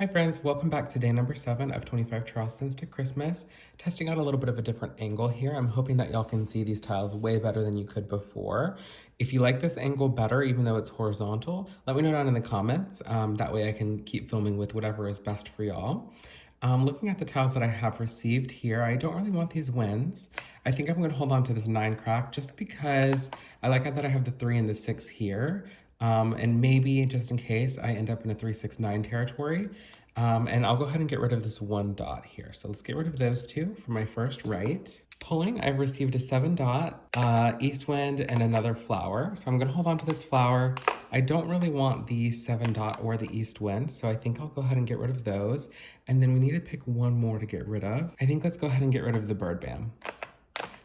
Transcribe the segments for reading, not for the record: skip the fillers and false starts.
Hi friends, welcome back to day number 7 of 25 Charlestons to Christmas. Testing out a little bit of a different angle here. I'm hoping that y'all can see these tiles way better than you could before. If you like this angle better, even though it's horizontal, let me know down in the comments. That way I can keep filming with whatever is best for y'all. Looking at the tiles that I have received here, I don't really want these wins. I think I'm going to hold on to this 9 crack just because I like that I have the 3 and the 6 here. And maybe just in case I end up in a 3-6-9 territory. And I'll go ahead and get rid of this 1 dot here. So let's get rid of those two for my first right. Pulling, I've received a 7 dot, east wind, and another flower. So I'm gonna hold on to this flower. I don't really want the 7 dot or the east wind, so I think I'll go ahead and get rid of those. And then we need to pick one more to get rid of. I think let's go ahead and get rid of the bird bam.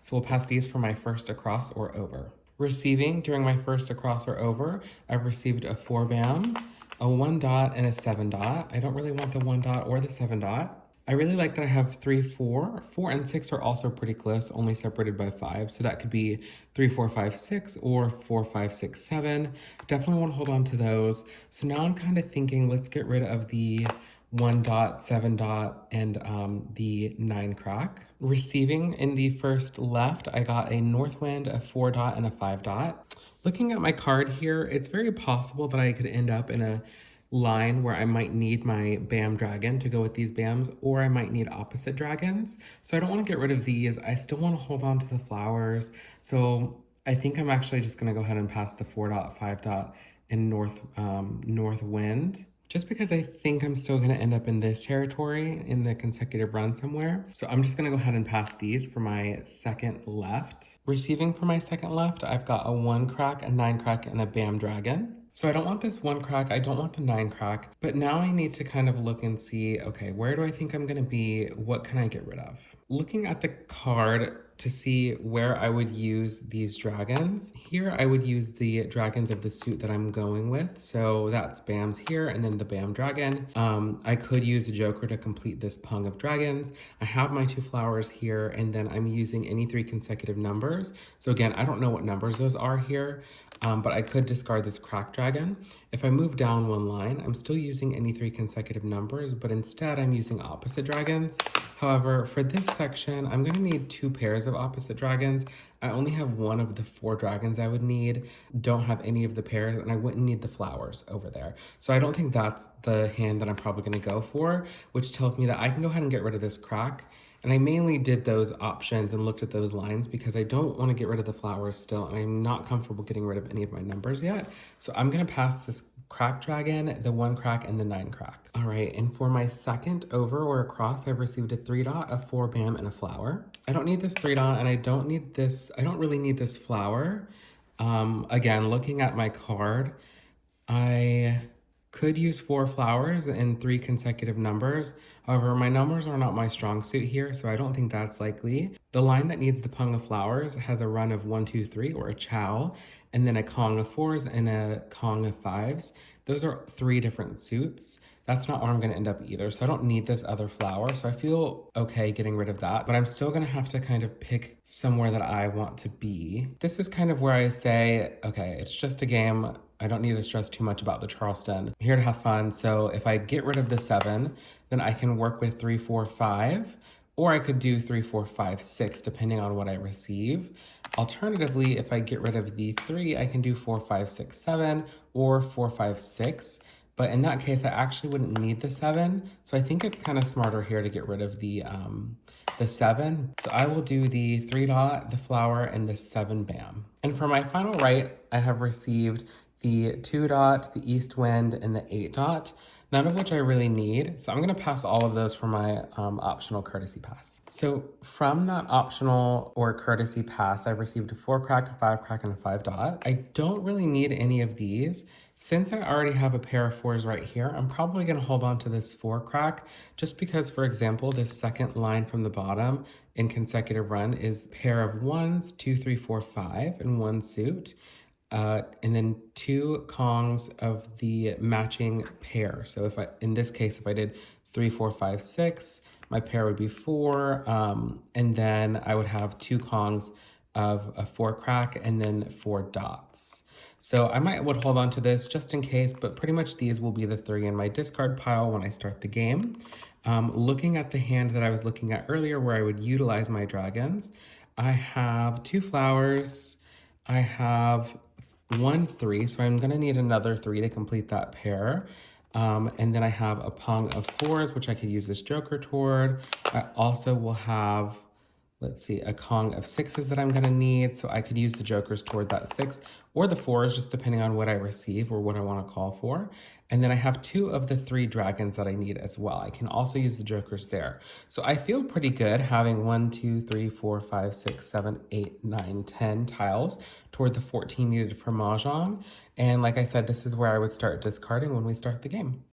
So we'll pass these for my first across or over. Receiving, during my first across or over, I've received a 4 bam, a 1 dot, and a 7 dot. I don't really want the 1 dot or the 7 dot. I really like that I have 3, 4. 4 and 6 are also pretty close, only separated by 5. So that could be 3, 4, 5, 6 or 4, 5, 6, 7. Definitely want to hold on to those. So now I'm kind of thinking, let's get rid of the 1 dot, 7 dot, and the 9 crack. Receiving in the first left, I got a north wind, a 4 dot, and a 5 dot. Looking at my card here, it's very possible that I could end up in a line where I might need my bam dragon to go with these bams, or I might need opposite dragons. So I don't want to get rid of these. I still want to hold on to the flowers. So I think I'm actually just going to go ahead and pass the 4 dot, 5 dot, and north wind, just because I think I'm still gonna end up in this territory in the consecutive run somewhere. So I'm just gonna go ahead and pass these for my second left. Receiving for my second left, I've got a 1 crack, a 9 crack, and a bam dragon. So I don't want this 1 crack, I don't want the 9 crack, but now I need to kind of look and see, okay, where do I think I'm gonna be? What can I get rid of? Looking at the card to see where I would use these dragons. Here I would use the dragons of the suit that I'm going with. So that's Bam's here and then the Bam dragon. I could use a joker to complete this pung of dragons. I have my 2 flowers here and then I'm using any 3 consecutive numbers. So again, I don't know what numbers those are here, but I could discard this crack dragon. If I move down 1 line, I'm still using any 3 consecutive numbers, but instead I'm using opposite dragons. However, for this section, I'm gonna need 2 pairs of opposite dragons. I only have 1 of the 4 dragons I would need, don't have any of the pairs, and I wouldn't need the flowers over there. So I don't think that's the hand that I'm probably gonna go for, which tells me that I can go ahead and get rid of this crack. And I mainly did those options and looked at those lines because I don't want to get rid of the flowers still, and I'm not comfortable getting rid of any of my numbers yet. So I'm going to pass this crack dragon, the 1 crack, and the 9 crack. All right, and for my second over or across, I've received a 3 dot, a 4 bam, and a flower. I don't need this 3 dot, and I don't really need this flower. Again, looking at my card, I could use 4 flowers in 3 consecutive numbers. However, my numbers are not my strong suit here, so I don't think that's likely. The line that needs the pung of flowers has a run of 1, 2, 3, or a chow, and then a kong of 4s and a kong of 5s. Those are 3 different suits. That's not where I'm gonna end up either, so I don't need this other flower, so I feel okay getting rid of that, but I'm still gonna have to kind of pick somewhere that I want to be. This is kind of where I say, okay, it's just a game. I don't need to stress too much about the Charleston. I'm here to have fun, so if I get rid of the 7, then I can work with 3, 4, 5, or I could do 3, 4, 5, 6, depending on what I receive. Alternatively, if I get rid of the 3, I can do 4, 5, 6, 7, or 4, 5, 6. But in that case, I actually wouldn't need the 7. So I think it's kind of smarter here to get rid of the 7. So I will do the 3 dot, the flower, and the 7 bam. And for my final right, I have received the 2 dot, the east wind, and the 8 dot, none of which I really need. So I'm gonna pass all of those for my optional courtesy pass. So from that optional or courtesy pass, I've received a 4 crack, a 5 crack, and a 5 dot. I don't really need any of these. Since I already have a pair of 4s right here, I'm probably gonna hold on to this 4 crack just because, for example, this second line from the bottom in consecutive run is pair of 1s, 2, 3, 4, 5 in 1 suit. And then 2 kongs of the matching pair. So if in this case, if I did 3, 4, 5, 6, my pair would be 4. And then I would have 2 kongs of a 4 crack and then 4 dots. So I would hold on to this just in case, but pretty much these will be the 3 in my discard pile when I start the game. Looking at the hand that I was looking at earlier where I would utilize my dragons, I have 2 flowers, I have 1 3, so I'm gonna need another 3 to complete that pair. And then I have a pong of 4s, which I could use this joker toward. I also will have, let's see, a Kong of 6s that I'm gonna need, so I could use the jokers toward that 6 or the 4s, just depending on what I receive or what I wanna call for. And then I have 2 of the 3 dragons that I need as well. I can also use the jokers there. So I feel pretty good having 1, 2, 3, 4, 5, 6, 7, 8, 9, 10 tiles toward the 14 needed for Mahjong. And like I said, this is where I would start discarding when we start the game.